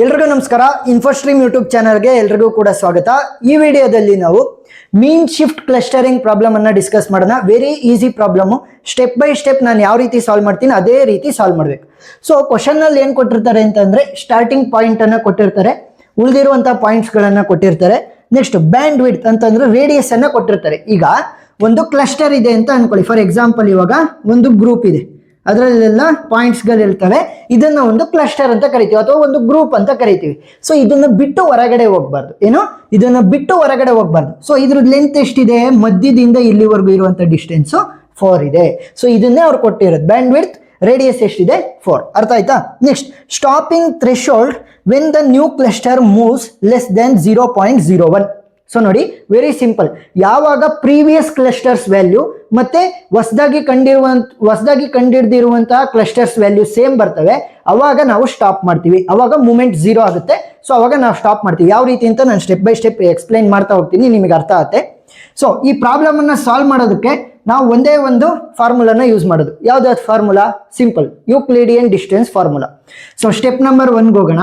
ಎಲ್ರಿಗೂ ನಮಸ್ಕಾರ. ಇನ್ಫೋಸ್ಟ್ರೀಮ್ ಯೂಟ್ಯೂಬ್ ಚಾನಲ್ಗೆ ಎಲ್ರಿಗೂ ಕೂಡ ಸ್ವಾಗತ. ಈ ವಿಡಿಯೋದಲ್ಲಿ ನಾವು ಮೀನ್ ಶಿಫ್ಟ್ ಕ್ಲಸ್ಟರಿಂಗ್ ಪ್ರಾಬ್ಲಮ್ ಅನ್ನ ಡಿಸ್ಕಸ್ ಮಾಡೋಣ. Very easy problem, step by step ನಾನು ಯಾವ ರೀತಿ ಸಾಲ್ವ್ ಮಾಡ್ತೀನಿ ಅದೇ ರೀತಿ ಸಾಲ್ವ್ ಮಾಡಬೇಕು. ಸೊ ಕ್ವಶನ್ ನಲ್ಲಿ ಏನ್ ಕೊಟ್ಟಿರ್ತಾರೆ ಅಂತಂದ್ರೆ ಸ್ಟಾರ್ಟಿಂಗ್ ಪಾಯಿಂಟ್ ಅನ್ನ ಕೊಟ್ಟಿರ್ತಾರೆ, ಉಳಿದಿರುವಂತಹ ಪಾಯಿಂಟ್ಸ್ ಗಳನ್ನ ಕೊಟ್ಟಿರ್ತಾರೆ. ನೆಕ್ಸ್ಟ್ ಬ್ಯಾಂಡ್ ವಿಡ್ತ್ ಅಂತಂದ್ರೆ ರೇಡಿಯಸ್ ಅನ್ನ ಕೊಟ್ಟಿರ್ತಾರೆ. ಈಗ ಒಂದು ಕ್ಲಸ್ಟರ್ ಇದೆ ಅಂತ ಅನ್ಕೊಳ್ಳಿ. ಫಾರ್ ಎಕ್ಸಾಂಪಲ್ ಇವಾಗ ಒಂದು ಗ್ರೂಪ್ ಇದೆ, ಅದರಲ್ಲೆಲ್ಲ ಪಾಯಿಂಟ್ಸ್ ಗಳು ಇರ್ತವೆ. ಇದನ್ನ ಒಂದು ಕ್ಲಸ್ಟರ್ ಅಂತ ಕರಿತೀವಿ ಅಥವಾ ಒಂದು ಗ್ರೂಪ್ ಅಂತ ಕರಿತೀವಿ. ಸೊ ಇದನ್ನ ಬಿಟ್ಟು ಹೊರಗಡೆ ಹೋಗ್ಬಾರ್ದು. ಏನೋ ಇದನ್ನ ಬಿಟ್ಟು ಹೊರಗಡೆ ಹೋಗ್ಬಾರ್ದು. ಸೊ ಇದ್ರ ಲೆಂತ್ ಎಷ್ಟಿದೆ, ಮಧ್ಯದಿಂದ ಇಲ್ಲಿವರೆಗೂ ಇರುವಂತ ಡಿಸ್ಟೆನ್ಸ್ 4 ಇದೆ. ಸೊ ಇದನ್ನೇ ಅವ್ರು ಕೊಟ್ಟಿರೋದು. ಬ್ಯಾಂಡ್ ವಿಡ್ತ್, ರೇಡಿಯಸ್ ಎಷ್ಟಿದೆ 4. ಅರ್ಥ ಆಯ್ತಾ? Next stopping threshold when the new cluster moves less than 0.01. So ನೋಡಿ, ವೆರಿ ಸಿಂಪಲ್. ಯಾವಾಗ ಪ್ರೀವಿಯಸ್ ಕ್ಲಸ್ಟರ್ಸ್ ವ್ಯಾಲ್ಯೂ ಮತ್ತೆ ಹೊಸದಾಗಿ ಕಂಡಿಡಿದಿರುವಂತಹ ಕ್ಲಸ್ಟರ್ಸ್ ವ್ಯಾಲ್ಯೂ ಸೇಮ್ ಬರ್ತವೆ, ಅವಾಗ ನಾವು ಸ್ಟಾಪ್ ಮಾಡ್ತೀವಿ. ಅವಾಗ ಮೂಮೆಂಟ್ 0 ಆಗುತ್ತೆ. ಸೊ ಅವಾಗ ನಾವು ಸ್ಟಾಪ್ ಮಾಡ್ತೀವಿ. ಯಾವ ರೀತಿ ಅಂತ ನಾನು ಸ್ಟೆಪ್ ಬೈ ಸ್ಟೆಪ್ ಎಕ್ಸ್ಪ್ಲೈನ್ ಮಾಡ್ತಾ ಹೋಗ್ತೀನಿ, ನಿಮಗೆ ಅರ್ಥ ಆಗುತ್ತೆ. ಸೊ ಈ ಪ್ರಾಬ್ಲಮ್ ಅನ್ನ ಸಾಲ್ವ್ ಮಾಡೋದಕ್ಕೆ ನಾವು ಒಂದೇ ಒಂದು ಫಾರ್ಮುಲಾನ ಯೂಸ್ ಮಾಡೋದು. ಯಾವ್ದಾದ್ರು formula? Simple, Euclidean distance formula. So step number 1 ಹೋಗೋಣ.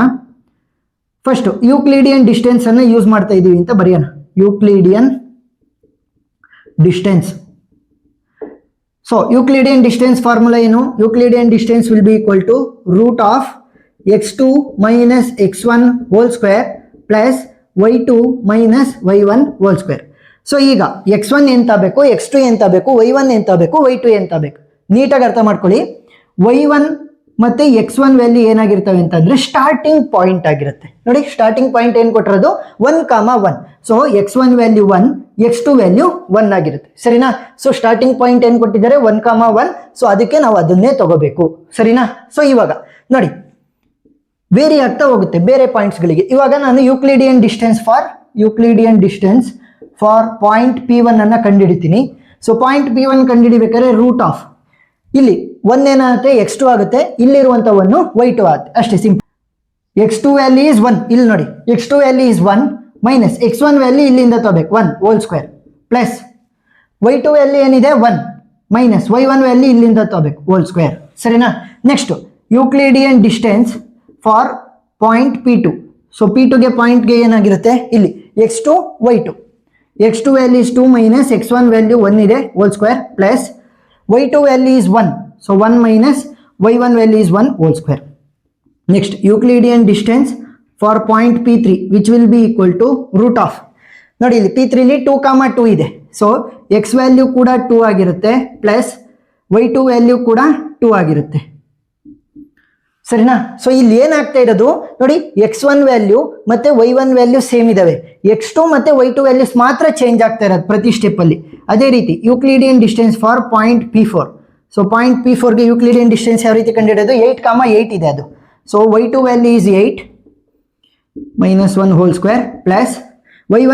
ಫಸ್ಟ್ ಯೂಕ್ಲಿಡಿಯನ್ ಡಿಸ್ಟೆನ್ಸ್ ಅನ್ನ ಯೂಸ್ ಮಾಡ್ತಾ ಇದೀವಿ ಅಂತ ಬರೆಯೋಣ. Euclidean distance. So Euclidean distance formula ಏನು? Euclidean distance will be equal to root of x2 minus x1 whole square plus y2 minus y1 whole square. So ಈಗ x1 ಎಂತ ಬೇಕು, x2 ಎಂತ ಬೇಕು, y1 ಎಂತ ಬೇಕು, y2 ಎಂತ ಬೇಕು. ನೀಟಾಗಿ ಅರ್ಥ ಮಾಡ್ಕೊಳ್ಳಿ. y1 ಮತ್ತೆ x1 ವ್ಯಾಲ್ಯೂ ಏನಾಗಿರ್ತವೆ ಅಂತಂದ್ರೆ ಸ್ಟಾರ್ಟಿಂಗ್ ಪಾಯಿಂಟ್ ಆಗಿರುತ್ತೆ. ನೋಡಿ, ಸ್ಟಾರ್ಟಿಂಗ್ ಪಾಯಿಂಟ್ ಏನ್ ಕೊಟ್ಟಿರೋದು 1,1. So x1 value 1, x2 value 1 ಆಗಿರುತ್ತೆ. ಸರಿನಾ? ಸೊ ಸ್ಟಾರ್ಟಿಂಗ್ ಪಾಯಿಂಟ್ ಏನ್ ಕೊಟ್ಟಿದ್ದಾರೆ 1,1. ಸೊ ಅದಕ್ಕೆ ನಾವು ಅದನ್ನೇ ತಗೋಬೇಕು. ಸರಿನಾ? ಸೊ ಇವಾಗ ನೋಡಿ, ವೇರಿ ಆಗ್ತಾ ಹೋಗುತ್ತೆ ಬೇರೆ ಪಾಯಿಂಟ್ಸ್ ಗಳಿಗೆ. ಇವಾಗ ನಾನು Euclidean distance for point P1 ಅನ್ನ ಕಂಡುಹಿಡಿತೀನಿ. ಸೊ ಪಾಯಿಂಟ್ P1 ಕಂಡುಹಿಡಿಬೇಕಾದ್ರೆ ರೂಟ್ ಆಫ್ ಇಲ್ಲಿ 1 ಏನಾಗುತ್ತೆ, x2 ಆಗುತ್ತೆ. ಇಲ್ಲಿರುವಂತ 1 y2 ಆಗುತ್ತೆ. ಅಷ್ಟೇ, ಸಿಂಪಲ್. x2 value is 1. ಇಲ್ಲಿ ನೋಡಿ, x2 value is 1 minus x1 value ಇಲ್ಲಿಂದ ತಗೋಬೇಕು 1 whole square plus y2 value ಏನಿದೆ 1 ಮೈನಸ್ y1 ವ್ಯಾಲ್ಯೂ ಇಲ್ಲಿಂದ ತಗೋಬೇಕು ಹೋಲ್ ಸ್ಕ್ವೇರ್. ಸರಿನಾ? Next Euclidean distance for point P2. So P2ಗೆ ಪಾಯಿಂಟ್ಗೆ ಏನಾಗಿರುತ್ತೆ ಇಲ್ಲಿ x2 y2. x2 value is 2 minus x1 value 1 ಇದೆ hole square plus y2 value is 1. So 1 minus y1 value is 1 whole square. Next, Euclidean distance for point P3 which will be equal to root of. ನೋಡಿ, ಇಲ್ಲಿ P3 ಲಿ 2,2 ಇದೆ. So x value ಕೂಡ 2 ಆಗಿರುತ್ತೆ plus y2 value ಕೂಡ 2 ಆಗಿರುತ್ತೆ. ಸರಿನಾ? So ಇಲ್ಲಿ ಏನಾಗ್ತಾ ಇರೋದು ನೋಡಿ, x1 ವ್ಯಾಲ್ಯೂ ಮತ್ತೆ y1 ವ್ಯಾಲ್ಯೂ ಸೇಮ್ ಇದಾವೆ. x2 ಮತ್ತೆ y2 ವ್ಯಾಲ್ಯೂಸ್ ಮಾತ್ರ ಚೇಂಜ್ ಆಗ್ತಾ ಇರೋದು ಪ್ರತಿ ಸ್ಟೆಪ್ ಅಲ್ಲಿ. ಅದೇ ರೀತಿ Euclidean distance for point P4. So point P4 ಗೆ ಯೂಕ್ಲಿಡಿಯನ್ ಡಿಸ್ಟೆನ್ಸ್ ಯಾವ ರೀತಿ ಕಂಡುಹಿಡಿಯೋದು? 8,8 ಇದೆ ಅದು. So y2 value is 8 minus 1 whole square plus y2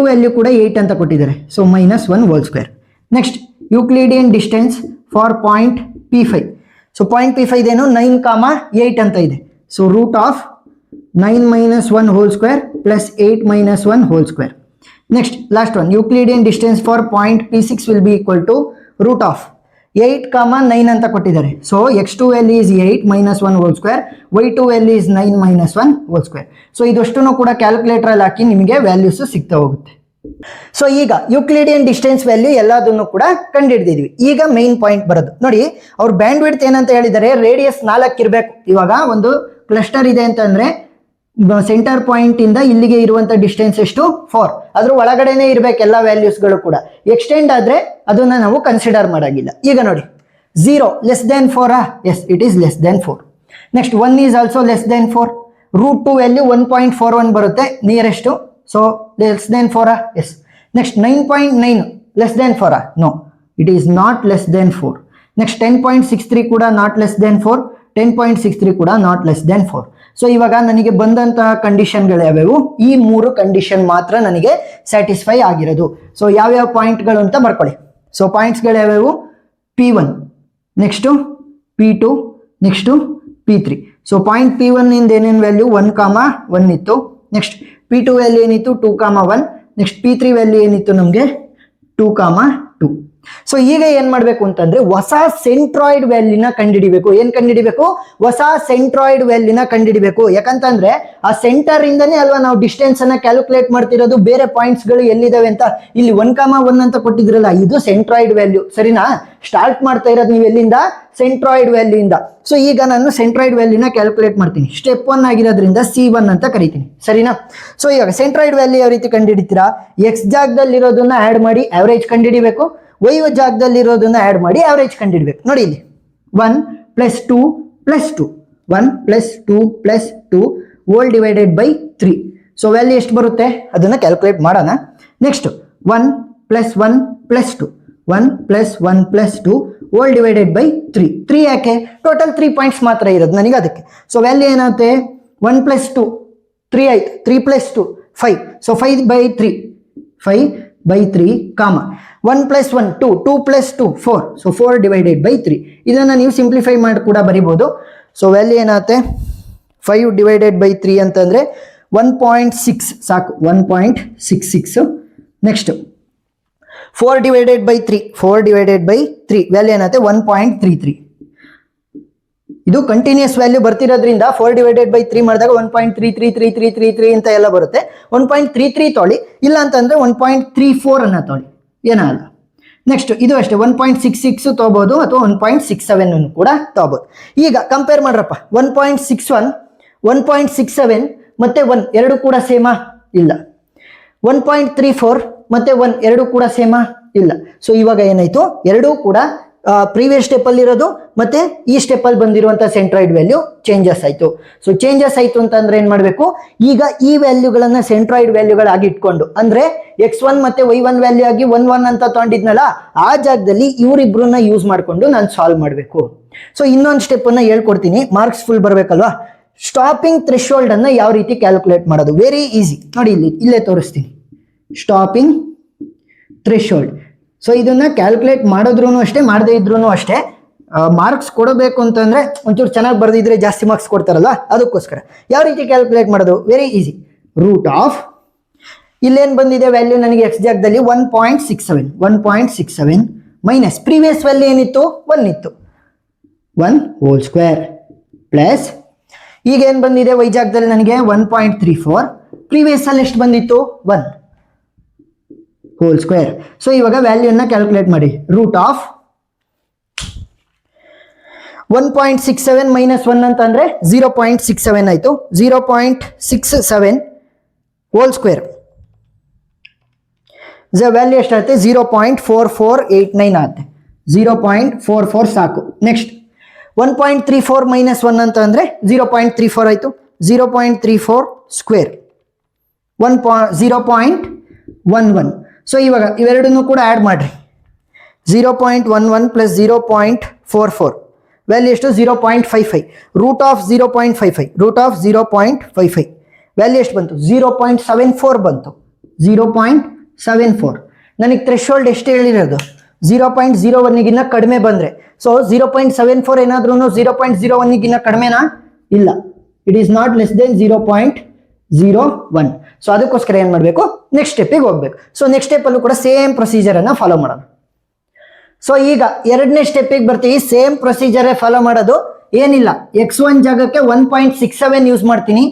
value ಕೂಡ 8 ಅಂತ ಕೊಟ್ಟಿದ್ದಾರೆ. So minus 1 whole square. Next Euclidean distance for point P5. So point P5 ಇದೇನು 9,8 ಅಂತ ಇದೆ. So root of 9 minus 1 whole square plus 8 minus 1 whole square. Next last one, Euclidean distance for point P6 will be equal to root of 8,9 ಅಂತ ಕೊಟ್ಟಿದ್ದಾರೆ. So x2 value is 8 minus 1 whole square, y2 value is 9 minus 1 whole square. So ಇದಷ್ಟನ್ನು ಕೂಡ calculator ಅಲ್ಲಿ ಹಾಕಿ ನಿಮಗೆ values ಸಿಗ್ತಾ ಹೋಗುತ್ತೆ. So ಈಗ Euclidean distance value ಎಲ್ಲದನ್ನು ಕೂಡ ಕಂಡುಹಿಡಿದಿದ್ವಿ. ಈಗ ಮೈನ್ ಪಾಯಿಂಟ್ ಬರೋದು ನೋಡಿ, ಅವ್ರು ಬ್ಯಾಂಡ್ ವಿಡ್ತ್ ಏನಂತ ಹೇಳಿದ್ದಾರೆ, ರೇಡಿಯಸ್ 4 ಇರಬೇಕು. ಇವಾಗ ಒಂದು ಕ್ಲಸ್ಟರ್ ಇದೆ ಅಂತಂದ್ರೆ ಸೆಂಟರ್ ಪಾಯಿಂಟ್ ಇಂದ ಇಲ್ಲಿಗೆ ಇರುವಂತ ಡಿಸ್ಟೆನ್ಸ್ ಎಷ್ಟು 4. ಅದ್ರ ಒಳಗಡೆನೆ ಇರ್ಬೇಕು ಎಲ್ಲ ವ್ಯಾಲ್ಯೂಸ್ಗಳು ಕೂಡ. ಎಕ್ಸ್ಟೆಂಡ್ ಆದ್ರೆ ಅದನ್ನ ನಾವು ಕನ್ಸಿಡರ್ ಮಾಡಾಗಿಲ್ಲ. ಈಗ ನೋಡಿ, 0 less than 4. Yes, it is less than 4. Next 1 is also less than 4. ರೂಟ್ 2 ವ್ಯಾಲ್ಯೂ 1.41 ಬರುತ್ತೆ nearest. So less than 4. Yes. Next 9.9 less than 4. No, it is not less than 4. Next 10.63 ಕೂಡ ನಾಟ್ ಲೆಸ್ ದೆನ್ 4. 10.63 ಕೂಡ not less than 4. So ಇವಾಗ ನನಗೆ ಬಂದಂತಹ ಕಂಡೀಷನ್ಗಳು ಯಾವ್ಯಾವು? ಈ 3 condition ಮಾತ್ರ ನನಗೆ ಸ್ಯಾಟಿಸ್ಫೈ ಆಗಿರೋದು. ಸೊ ಯಾವ್ಯಾವ ಪಾಯಿಂಟ್ಗಳು ಅಂತ ಬರ್ಕೊಳ್ಳಿ. ಸೊ ಪಾಯಿಂಟ್ಸ್ಗಳು ಯಾವ್ಯಾವು? P1, next P2, next P3. So point P1 ಇಂದ ಏನೇನು ವ್ಯಾಲ್ಯೂ 1,1 ಇತ್ತು. ನೆಕ್ಸ್ಟ್ P2 ವ್ಯಾಲ್ಯೂ ಏನಿತ್ತು 2,1. ನೆಕ್ಸ್ಟ್ P3 ವ್ಯಾಲ್ಯೂ ಏನಿತ್ತು ನಮಗೆ 2,2. ಸೊ ಈಗ ಏನ್ ಮಾಡ್ಬೇಕು ಅಂತಂದ್ರೆ ಹೊಸ ಸೆಂಟ್ರಾಯ್ಡ್ ವ್ಯಾಲ್ಯೂನ ಕಂಡುಹಿಡಿಬೇಕು. ಏನ್ ಕಂಡುಹಿಡಿಬೇಕು? ಹೊಸ ಸೆಂಟ್ರಾಯ್ಡ್ ವ್ಯಾಲ್ಯೂನ ಕಂಡುಹಿಡಿಬೇಕು. ಯಾಕಂತಂದ್ರೆ ಆ ಸೆಂಟರ್ ಇಂದನೇ ಅಲ್ವಾ ನಾವು ಡಿಸ್ಟೆನ್ಸ್ ಅನ್ನ ಕ್ಯಾಲ್ಕುಲೇಟ್ ಮಾಡ್ತಿರೋದು. ಬೇರೆ ಪಾಯಿಂಟ್ಸ್ ಗಳು ಎಲ್ಲಿದಾವೆ ಅಂತ ಇಲ್ಲಿ 1,1 ಅಂತ ಕೊಟ್ಟಿದ್ರಲ್ಲ, ಇದು ಸೆಂಟ್ರಾಯ್ಡ್ ವ್ಯಾಲ್ಯೂ. ಸರಿನಾ? ಸ್ಟಾರ್ಟ್ ಮಾಡ್ತಾ ಇರೋದು ನೀವು ಎಲ್ಲಿಂದ? ಸೆಂಟ್ರಾಯ್ಡ್ ವ್ಯಾಲ್ಯೂ ಇಂದ. ಸೊ ಈಗ ನಾನು ಸೆಂಟ್ರಾಯ್ಡ್ ವ್ಯಾಲ್ಯೂನ ಕ್ಯಾಲ್ಕುಲೇಟ್ ಮಾಡ್ತೀನಿ. ಸ್ಟೆಪ್ 1 ಆಗಿರೋದ್ರಿಂದ C1 ಅಂತ ಕರಿತೀನಿ. ಸರಿನಾ? ಸೊ ಈಗ ಸೆಂಟ್ರಾಯ್ಡ್ ವ್ಯಾಲ್ಯೂ ಯಾವ ರೀತಿ ಕಂಡುಹಿಡಿತೀರಾ? ಎಕ್ಸ್ ಜಾಗದಲ್ಲಿರೋದನ್ನ ಆಡ್ ಮಾಡಿ ಆವರೇಜ್ ಕಂಡುಹಿಡಿಬೇಕು. ವೈ ಜಾಗದಲ್ಲಿರೋದನ್ನ ಆಡ್ ಮಾಡಿ ಆವರೇಜ್ ಕಂಡುಹಿಡಬೇಕು. ನೋಡಿ ಇಲ್ಲಿ 1 + 2 + 2 1 + 2 + 2 whole divided by 3. So value ಎಷ್ಟು ಬರುತ್ತೆ ಅದನ್ನ ಕ್ಯಾಲ್ಕುಲೇಟ್ ಮಾಡೋಣ. Next 1 + 1 + 2 1 + 1 + 2 whole divided by 3. 3 ಯಾಕೆ? ಟೋಟಲ್ 3 ಪಾಯಿಂಟ್ಸ್ ಮಾತ್ರ ಇರೋದು ನನಗೆ ಅದಕ್ಕೆ. ಸೊ ವ್ಯಾಲ್ಯೂ ಏನಾಗುತ್ತೆ? 1 + 2 3 ಆಯ್ತು. 3 + 2 5. ಸೊ 5/3 5/3 ಕಾಮ 1 + 1 2 2 + 2 4. So 4 divided by 3. ಇದನ್ನ ನೀವು ಸಿಂಪ್ಲಿಫೈ ಮಾಡಿ ಕೂಡ ಬರಿಬಹುದು. ಸೊ ವ್ಯಾಲ್ಯೂ ಏನಾಗುತ್ತೆ? 5 ಡಿವೈಡೆಡ್ ಬೈ 3 ಅಂತಂದ್ರೆ 1.6 ಸಾಕು. 1.66. Next 4 divided by 3 4 divided by 3 value ಏನಾಗುತ್ತೆ? 1.33. ಇದು ಕಂಟಿನ್ಯೂಸ್ ವ್ಯಾಲ್ಯೂ ಬರ್ತಿರೋದ್ರಿಂದ 4 ಡಿವೈಡೆಡ್ ಬೈ 3 ಮಾಡಿದಾಗ 1.333333 ಅಂತ ಎಲ್ಲ ಬರುತ್ತೆ. 1.33 ತೊಳಿ, ಇಲ್ಲ ಅಂತಂದ್ರೆ 1.34 ಅನ್ನ ತೊಳಿ, ಏನಾಗಲ್ಲ. ನೆಕ್ಸ್ಟ್ ಇದು ಅಷ್ಟೇ 1.66 ತಗೋಬಹುದು ಅಥವಾ 1.67 ಕೂಡ ತಗೋಬಹುದು. ಈಗ ಕಂಪೇರ್ ಮಾಡ್ರಪ್ಪ. 1.61 1.67 ಮತ್ತೆ 1 ಎರಡು ಕೂಡ ಸೇಮಾ? ಇಲ್ಲ. 1.34 ಮತ್ತೆ 1 ಎರಡು ಕೂಡ ಸೇಮಾ? ಇಲ್ಲ. ಸೊ ಇವಾಗ ಏನಾಯ್ತು? ಎರಡೂ ಕೂಡ ಪ್ರೀವಿಯಸ್ ಸ್ಟೆಪ್ ಅಲ್ಲಿ ಇರೋದು ಮತ್ತೆ ಈ ಸ್ಟೆಪ್ ಅಲ್ಲಿ ಬಂದಿರುವಂತಹ ಸೆಂಟ್ರಾಯ್ಡ್ ವ್ಯಾಲ್ಯೂ ಚೇಂಜಸ್ ಆಯ್ತು. ಸೊ ಚೇಂಜಸ್ ಆಯ್ತು ಅಂತಂದ್ರೆ ಏನ್ ಮಾಡ್ಬೇಕು? ಈಗ ಈ ವ್ಯಾಲ್ಯೂಗಳನ್ನ ಸೆಂಟ್ರಾಯ್ಡ್ ವ್ಯಾಲ್ಯೂಗಳಾಗಿ ಇಟ್ಕೊಂಡು, ಅಂದ್ರೆ x1 ಮತ್ತೆ y1 ವ್ಯಾಲ್ಯೂ ಆಗಿ 1 1 ಅಂತ ತಗೊಂಡಿದ್ನಲ್ಲ, ಆ ಜಾಗದಲ್ಲಿ ಇವರಿಬ್ರನ್ನ ಯೂಸ್ ಮಾಡ್ಕೊಂಡು ನಾನು ಸಾಲ್ವ್ ಮಾಡಬೇಕು. ಸೊ ಇನ್ನೊಂದು ಸ್ಟೆಪ್ ಅನ್ನ ಹೇಳ್ಕೊಡ್ತೀನಿ, ಮಾರ್ಕ್ಸ್ ಫುಲ್ ಬರ್ಬೇಕಲ್ವಾ. ಸ್ಟಾಪಿಂಗ್ ಥ್ರೆಶೋಲ್ಡ್ ಅನ್ನ ಯಾವ ರೀತಿ ಕ್ಯಾಲ್ಕುಲೇಟ್ ಮಾಡೋದು? Very easy. ನೋಡಿ ಇಲ್ಲೇ ತೋರಿಸ್ತೀನಿ. Stopping threshold. ಸೊ ಇದನ್ನ ಕ್ಯಾಲ್ಕುಲೇಟ್ ಮಾಡಿದ್ರು ಅಷ್ಟೇ, ಮಾಡದೇ ಇದ್ರು ಅಷ್ಟೇ. ಮಾರ್ಕ್ಸ್ ಕೊಡಬೇಕು ಅಂತಂದ್ರೆ ಒಂಚೂರು ಚೆನ್ನಾಗಿ ಬರೆದಿದ್ರೆ ಜಾಸ್ತಿ ಮಾರ್ಕ್ಸ್ ಕೊಡ್ತಾರಲ್ಲ, ಅದಕ್ಕೋಸ್ಕರ. ಯಾವ ರೀತಿ ಕ್ಯಾಲ್ಕುಲೇಟ್ ಮಾಡೋದು? Very easy. ರೂಟ್ ಆಫ್ ಇಲ್ಲೇನು ಬಂದಿದೆ ವ್ಯಾಲ್ಯೂ ನನಗೆ ಎಕ್ಸ್ ಜಾಗದಲ್ಲಿ 1.67 ಮೈನಸ್ ಪ್ರೀವಿಯಸ್ ವ್ಯಾಲ್ಯೂ ಏನಿತ್ತು? 1 ಇತ್ತು. 1 ಹೋಲ್ ಸ್ಕ್ವೇರ್ ಪ್ಲಸ್ ಈಗ ಏನು ಬಂದಿದೆ ವೈ ಜಾಗದಲ್ಲಿ ನನಗೆ 1.34. ಪ್ರೀವಿಯಸ್ ಅಲ್ಲಿ ಎಷ್ಟು ಬಂದಿತ್ತು? 1 ಹೋಲ್ ಸ್ಕ್ವೇರ್. ಸೊ ಇವಾಗ ವ್ಯಾಲ್ಯೂನ ಕ್ಯಾಲ್ಕುಲೇಟ್ ಮಾಡಿ. ರೂಟ್ ಆಫ್ 1.67 ಮೈನಸ್ 1 ಅಂತಂದ್ರೆ 0.67 ಆಯ್ತು. 0.67 ಹೋಲ್ ಸ್ಕ್ವೇರ್ ವ್ಯಾಲ್ಯೂ ಎಷ್ಟಾಗುತ್ತೆ? 0.4489 ಆಗುತ್ತೆ. 0.44 ಸಾಕು. ನೆಕ್ಸ್ಟ್ 1.34 ಮೈನಸ್ 1 ಅಂತ ಅಂದ್ರೆ 0.34 ಆಯ್ತು. 0.34 ಸ್ಕ್ವೇರ್ 0.11. ಸೊ ಇವಾಗ ಇವೆರಡನ್ನು ಕೂಡ ಆ್ಯಡ್ ಮಾಡ್ರಿ. 0.11 ಪ್ಲಸ್ 0.44 ವ್ಯಾಲ್ಯೂ ಎಷ್ಟು? 0.55. Root of 0.55 root of 0.55 value ಎಷ್ಟು ಬಂತು? 0.74 ಬಂತು. 0.74. ನನಗೆ ಥ್ರೆಶೋಲ್ಡ್ ಎಷ್ಟು ಹೇಳಿರೋದು? 0.01ಗಿನ್ನ ಕಡಿಮೆ ಬಂದ್ರೆ. ಸೊ 0.74 ಏನಾದ್ರೂ 0.01ಗಿನ್ನ ಕಡಿಮೆನಾ? ಇಲ್ಲ. It is not less then 0.01. So ಅದಕ್ಕೋಸ್ಕರ ಏನ್ ಮಾಡಬೇಕು? ನೆಕ್ಸ್ಟ್ ಸ್ಟೆಪ್ಪಿಗೆ ಹೋಗ್ಬೇಕು. ಸೊ ನೆಕ್ಸ್ಟ್ ಸ್ಟೆಪ್ ಅಲ್ಲೂ ಕೂಡ ಸೇಮ್ ಪ್ರೊಸೀಜರ್ ಅನ್ನ ಫಾಲೋ ಮಾಡೋಣ. ಸೊ ಈಗ ಎರಡನೇ ಸ್ಟೆಪ್ಪಿಗೆ ಬರ್ತೀವಿ. ಸೇಮ್ ಪ್ರೊಸೀಜರ್ ಫಾಲೋ ಮಾಡೋದು ಏನಿಲ್ಲ. x1 ಜಾಗಕ್ಕೆ 1.67 ಯೂಸ್ ಮಾಡ್ತೀನಿ,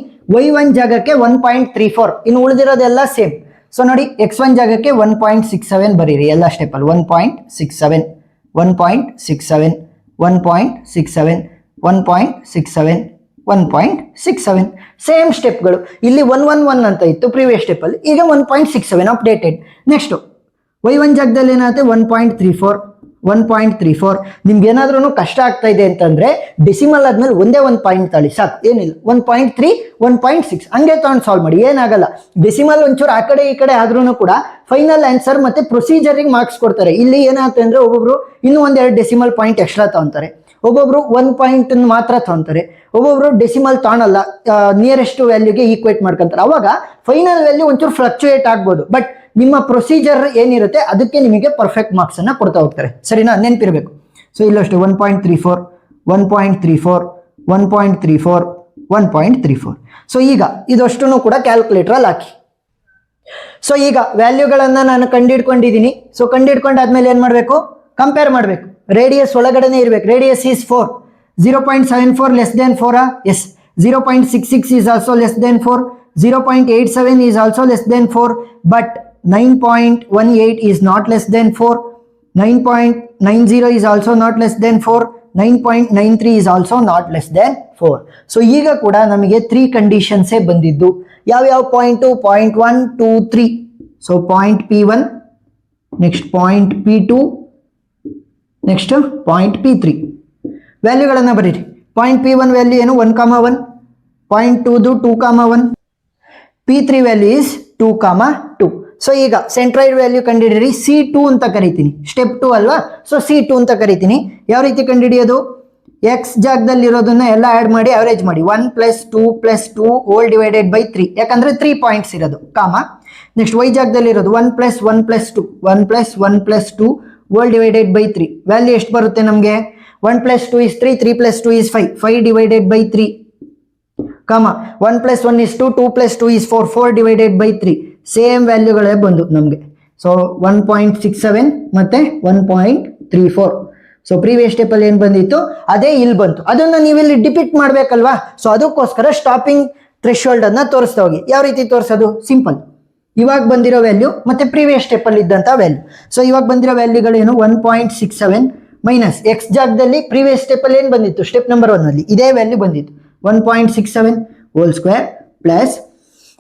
y1 ಜಾಗಕ್ಕೆ 1.34. ಇನ್ನು ಉಳಿದಿರೋದೆಲ್ಲ ಸೇಮ್. ಸೊ ನೋಡಿ x1 ಜಾಗಕ್ಕೆ 1.67 ಬರೀರಿ ಎಲ್ಲ ಸ್ಟೆಪ್ ಅಲ್ಲಿ. 1.67 1.67 1.67 1.67 1.67 ಸೇಮ್ ಸ್ಟೆಪ್ಗಳು. ಇಲ್ಲಿ 111 ಅಂತ ಇತ್ತು ಪ್ರೀವಿಯಸ್ ಸ್ಟೆಪ್ ಅಲ್ಲಿ, ಈಗ 1.67 ಅಪ್ಡೇಟೆಡ್. ನೆಕ್ಸ್ಟ್ y1 ಜಾಗದಲ್ಲಿ ಏನಾಗುತ್ತೆ? 1.34 ನಿಮ್ಗೆ ಏನಾದ್ರೂ ಕಷ್ಟ ಆಗ್ತಾ ಇದೆ ಅಂತಂದ್ರೆ ಡೆಸಿಮಲ್ ಆದ್ಮೇಲೆ ಒಂದೇ ಒಂದು ಪಾಯಿಂಟ್ ತಳಿ ಸಾಕು, ಏನಿಲ್ಲ. 1.3 1.6 ಹಂಗೆ ತಗೊಂಡು ಸಾಲ್ವ್ ಮಾಡಿ, ಏನಾಗಲ್ಲ. ಡೆಸಿಮಲ್ ಒಂಚೂರು ಆ ಕಡೆ ಈ ಕಡೆ ಆದ್ರೂ ಕೂಡ ಫೈನಲ್ ಆನ್ಸರ್ ಮತ್ತೆ ಪ್ರೊಸೀಜರಿಗೆ ಮಾರ್ಕ್ಸ್ ಕೊಡ್ತಾರೆ. ಇಲ್ಲಿ ಏನಾಗುತ್ತೆ ಅಂದ್ರೆ ಒಬ್ಬೊಬ್ರು ಇನ್ನೂ ಒಂದೆರಡು ಡೆಸಿಮಲ್ ಪಾಯಿಂಟ್ ಎಕ್ಸ್ಟ್ರಾ ತಗೊಂತಾರೆ, ಒಬ್ಬೊಬ್ರು 1 ಪಾಯಿಂಟ್ ಮಾತ್ರ ತಗೊಂತಾರೆ, ಒಬ್ಬೊಬ್ರು ಡೆಸಿಮಲ್ ತಗೊಳಲ್ಲ, ನಿಯರೆಸ್ಟ್ ವ್ಯಾಲ್ಯೂಗೆ ಈಕ್ವೇಟ್ ಮಾಡ್ಕೊಂತಾರೆ. ಅವಾಗ ಫೈನಲ್ ವ್ಯಾಲ್ಯೂ ಒಂಚೂರು ಫ್ಲಕ್ಚುಯೇಟ್ ಆಗ್ಬೋದು, ಬಟ್ ನಿಮ್ಮ ಪ್ರೊಸೀಜರ್ ಏನಿರುತ್ತೆ ಅದಕ್ಕೆ ನಿಮಗೆ ಪರ್ಫೆಕ್ಟ್ ಮಾರ್ಕ್ಸ್ ಅನ್ನ ಕೊಡ್ತಾ ಹೋಗ್ತಾರೆ. ಸರಿನಾ? ನೆನಪಿರ್ಬೇಕು. ಸೊ ಇಲ್ಲಷ್ಟು 1.34 1.34 1.34 1.34. ಸೊ ಈಗ ಇದಷ್ಟನ್ನು ಕೂಡ ಕ್ಯಾಲ್ಕುಲೇಟರ್ ಅಲ್ಲಿ ಹಾಕಿ. ಸೊ ಈಗ ವ್ಯಾಲ್ಯೂಗಳನ್ನು ನಾನು ಕಂಡುಹಿಡ್ಕೊಂಡಿದ್ದೀನಿ. ಸೊ ಕಂಡುಹಿಡ್ಕೊಂಡಾದ್ಮೇಲೆ ಏನು ಮಾಡಬೇಕು, ಕಂಪೇರ್ ಮಾಡಬೇಕು. ರೇಡಿಯಸ್ ಒಳಗಡೆನೆ ಇರಬೇಕು. Radius is 4, 0.74 less than 4, yes. 0.66 is also less than 4, 0.87 is also less than 4, but 9.18 is not less than 4, 9.90 is also not less than 4, 9.93 is also not less than 4. So ಈಗ ಕೂಡ ನಮಗೆ 3 ಕಂಡೀಷನ್ಸೇ ಬಂದಿದ್ದು. ಯಾವ point, point 1, 2, 3. So point P1, next point P2, next point P3. ವ್ಯಾಲ್ಯೂಗಳನ್ನು ಬರೀರಿ. Point P1 value ಏನು, 1,1. Point 2ದು 2,1. P3 value is 2,2. ಸೊ ಈಗ ಸೆಂಟ್ರಾಯ್ಡ್ ವ್ಯಾಲ್ಯೂ ಕಂಡುಹಿಡಿಯಿರಿ. C2 ಅಂತ ಕರಿತೀನಿ, ಸ್ಟೆಪ್ 2 ಅಲ್ವಾ. ಸೊ C2 ಅಂತ ಕರಿತೀನಿ. ಯಾವ ರೀತಿ ಕಂಡುಹಿಡಿಯೋದು, ಎಕ್ಸ್ ಜಾಗದಲ್ಲಿ ಇರೋದನ್ನ ಎಲ್ಲ ಆ್ಯಡ್ ಮಾಡಿ ಅವರೇಜ್ ಮಾಡಿ. 1 + 2 + 2 ಹೋಲ್ ಡಿವೈಡೆಡ್ ಬೈ 3, ಯಾಕಂದ್ರೆ 3 ಪಾಯಿಂಟ್ಸ್ ಇರೋದು, ಕಾಮ. ನೆಕ್ಸ್ಟ್ ವೈ ಜಾಗದಲ್ಲಿ ಇರೋದು 1 + 1 + 2, 1 + 1 + 2 ಹೋಲ್ ಡಿವೈಡೆಡ್ ಬೈ 3. ವ್ಯಾಲ್ಯೂ ಎಷ್ಟು ಬರುತ್ತೆ ನಮಗೆ, 1 + 2 is 3, 3 + 2 is 5, 5 divided by 3, comma 1 + 1 is 2, 2 + 2 is 4, 4 divided by 3. Same ವ್ಯಾಲ್ಯೂಗಳೇ ಬಂದು ನಮಗೆ. ಸೊ 1.67 ಮತ್ತೆ 1.34. ಸೊ ಪ್ರೀವಿಯಸ್ ಸ್ಟೆಪ್ಪಲ್ಲಿ ಏನು ಬಂದಿತ್ತು ಅದೇ ಇಲ್ಲಿ ಬಂತು. ಅದನ್ನು ನೀವಿಲ್ಲಿ ಡಿಪಿಕ್ಟ್ ಮಾಡಬೇಕಲ್ವಾ. ಸೊ ಅದಕ್ಕೋಸ್ಕರ ಸ್ಟಾಪಿಂಗ್ ಥ್ರೆಶೋಲ್ಡ್ ಅನ್ನ ತೋರಿಸ್ತಾ ಹೋಗಿ. ಯಾವ ರೀತಿ ತೋರಿಸೋದು, ಸಿಂಪಲ್. ಇವಾಗ ಬಂದಿರೋ ವ್ಯಾಲ್ಯೂ ಮತ್ತೆ ಪ್ರೀವಿಯಸ್ ಸ್ಟೆಪ್ಪಲ್ಲಿ ಇದ್ದಂಥ ವ್ಯಾಲ್ಯೂ. ಸೊ ಇವಾಗ ಬಂದಿರೋ ವ್ಯಾಲ್ಯೂಗಳೇನು, 1.67 ಮೈನಸ್ ಎಕ್ಸ್ ಜಾಗದಲ್ಲಿ ಪ್ರೀವಿಯಸ್ ಸ್ಟೆಪ್ಪಲ್ಲಿ ಏನು ಬಂದಿತ್ತು, ಸ್ಟೆಪ್ ನಂಬರ್ 1 ಅಲ್ಲಿ ಇದೇ ವ್ಯಾಲ್ಯೂ ಬಂದಿತ್ತು, 1.67 ಹೋಲ್ ಸ್ಕ್ವೇರ್ ಪ್ಲಸ್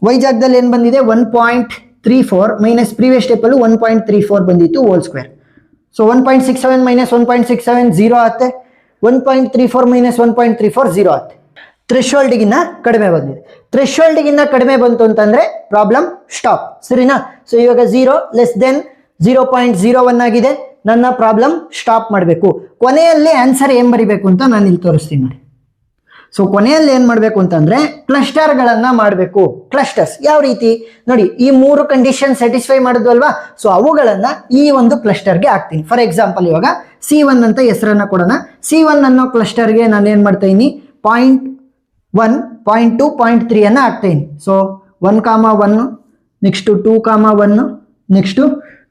ವೈ ಜಾಗದಲ್ಲಿ ಏನು ಬಂದಿದೆ, 1.34 ಮೈನಸ್ ಪ್ರೀವಿಯಸ್ ಸ್ಟೆಪ್ಪಲ್ಲೂ 1.34 ಬಂದಿತ್ತು ಹೋಲ್ ಸ್ಕ್ವೇರ್. ಸೊ 1.67 ಮೈನಸ್ 1.67 0 ಆಗುತ್ತೆ. 1.34 ಮೈನಸ್ 1.34 0 ಆಗುತ್ತೆ. ಥ್ರೆಶೋಲ್ಡ್ಗಿನ್ನ ಕಡಿಮೆ ಬಂದಿದೆ. ಥ್ರೆಶೋಲ್ಡ್ಗಿನ್ನ ಕಡಿಮೆ ಬಂತು ಅಂತಂದ್ರೆ ಪ್ರಾಬ್ಲಮ್ ಸ್ಟಾಪ್, ಸರಿನಾ. ಸೊ ಇವಾಗ 0 ಲೆಸ್ ದೆನ್ 0.01 ಆಗಿದೆ. ನನ್ನ ಪ್ರಾಬ್ಲಮ್ ಸ್ಟಾಪ್ ಮಾಡಬೇಕು. ಕೊನೆಯಲ್ಲಿ ಆನ್ಸರ್ ಏನು ಬರಿಬೇಕು ಅಂತ ನಾನು ಇಲ್ಲಿ ತೋರಿಸ್ತೀನಿ ನೋಡಿ. ಸೊ ಕೊನೆಯಲ್ಲಿ ಏನು ಮಾಡಬೇಕು ಅಂತಂದ್ರೆ ಕ್ಲಸ್ಟರ್ಗಳನ್ನ ಮಾಡಬೇಕು. ಕ್ಲಸ್ಟರ್ಸ್ ಯಾವ ರೀತಿ ನೋಡಿ, ಈ 3 ಕಂಡೀಷನ್ ಸ್ಯಾಟಿಸ್ಫೈ ಮಾಡಿದ್ವಲ್ವಾ. ಸೊ ಅವುಗಳನ್ನ ಈ ಒಂದು ಕ್ಲಸ್ಟರ್ಗೆ ಹಾಕ್ತೀನಿ. ಫಾರ್ ಎಕ್ಸಾಂಪಲ್ ಇವಾಗ C1 ಅಂತ ಹೆಸರನ್ನ ಕೊಡೋಣ. C1 ಅನ್ನೋ ಕ್ಲಸ್ಟರ್ಗೆ ನಾನು ಏನು ಮಾಡ್ತಾ ಇದ್ದೀನಿ, 0.1, 0.2, 0.3 ಅನ್ನ ಹಾಕ್ತಾ ಇದ್ದೀನಿ. So 1,1 next 2,1 next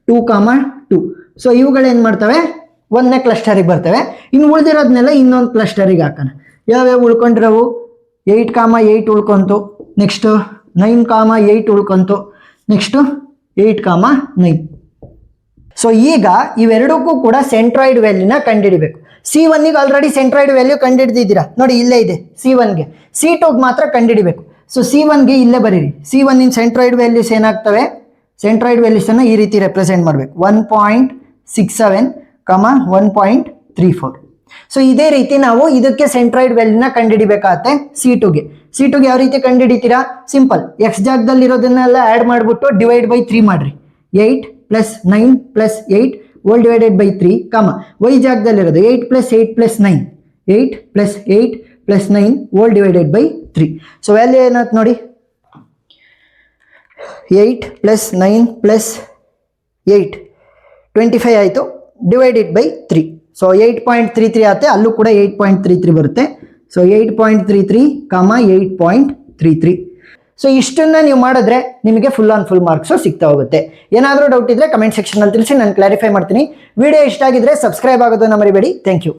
2,2. ಸೊ ಇವುಗಳೇನು ಮಾಡ್ತವೆ, 1ನೇ ಕ್ಲಸ್ಟರಿಗೆ ಬರ್ತವೆ. ಇನ್ನು ಉಳಿದಿರೋದನ್ನೆಲ್ಲ ಇನ್ನೊಂದು ಕ್ಲಸ್ಟರಿಗೆ ಹಾಕೋಣ. ಯಾವ್ಯಾವ ಉಳ್ಕೊಂಡಿರೋವು, 8,8 ಉಳ್ಕೊಂತು, ನೆಕ್ಸ್ಟ್ 9,8 ಉಳ್ಕೊಂತು, ನೆಕ್ಸ್ಟ್ 8,9. ಸೊ ಈಗ ಇವೆರಡಕ್ಕೂ ಕೂಡ ಸೆಂಟ್ರಾಯ್ಡ್ ವ್ಯಾಲ್ಯೂನ ಕಂಡುಹಿಡಿಬೇಕು. C1ಗೆ ಆಲ್ರೆಡಿ ಸೆಂಟ್ರಾಯ್ಡ್ ವ್ಯಾಲ್ಯೂ ಕಂಡುಹಿಡಿದಿದ್ದೀರಾ ನೋಡಿ, ಇಲ್ಲೇ ಇದೆ C1ಗೆ. C2ಗೆ ಮಾತ್ರ ಕಂಡುಹಿಡಿಬೇಕು. ಸೊ C1ಗೆ ಇಲ್ಲೇ ಬರೀರಿ. C1 ಇನ್ ಸೆಂಟ್ರಾಯ್ಡ್ ವ್ಯಾಲ್ಯೂಸ್ ಏನಾಗ್ತವೆ, ಸೆಂಟ್ರಾಯ್ಡ್ ವ್ಯಾಲ್ಯೂಸನ್ನು ಈ ರೀತಿ ರೆಪ್ರೆಸೆಂಟ್ ಮಾಡಬೇಕು, 1.67, 1.34. ಸೊ ಇದೇ ರೀತಿ ನಾವು ಇದಕ್ಕೆ ಸೆಂಟ್ರಾಯ್ಡ್ ವ್ಯಾಲ್ಯೂನ ಕಂಡುಹಿಡಿಬೇಕಾಗತ್ತೆ. C2ಗೆ ಯಾವ ರೀತಿ ಕಂಡುಹಿಡಿತೀರಾ, ಸಿಂಪಲ್. ಎಕ್ಸ್ ಜಾಗದಲ್ಲಿ ಇರೋದನ್ನೆಲ್ಲ ಆ್ಯಡ್ ಮಾಡಿಬಿಟ್ಟು ಡಿವೈಡ್ ಬೈ 3 ಮಾಡ್ರಿ. 8 + 9 + 8 whole divided by 3, Y ಜಾಗದಲ್ಲಿರೋದು 8 + 8 + 9, 8 + 8 + 9 whole divided by 3. So value ಏನಾಯ್ತು ನೋಡಿ, 8 + 9 + 8 25 ಆಯಿತು, ಡಿವೈಡೆಡ್ ಬೈ 3. ಸೊ 8.33 ಆಗುತ್ತೆ. ಅಲ್ಲೂ ಕೂಡ 8.33 ಬರುತ್ತೆ. ಸೊ 8.33, 8.33. ಸೊ ಇಷ್ಟನ್ನ ನೀವು ಮಾಡಿದ್ರೆ ನಿಮಗೆ ಫುಲ್ ಆನ್ ಫುಲ್ ಮಾರ್ಕ್ಸು ಸಿಗ್ತಾ ಹೋಗುತ್ತೆ. ಏನಾದರೂ ಡೌಟ್ ಇದ್ರೆ ಕಮೆಂಟ್ ಸೆಕ್ಷನಲ್ಲಿ ತಿಳಿಸಿ, ನಾನು ಕ್ಲಾರಿಫೈ ಮಾಡ್ತೀನಿ. ವಿಡಿಯೋ ಇಷ್ಟ ಆಗಿದ್ರೆ ಸಬ್ಸ್ಕ್ರೈಬ್ ಆಗೋದನ್ನ ಮರಿಬೇಡಿ. Thank you.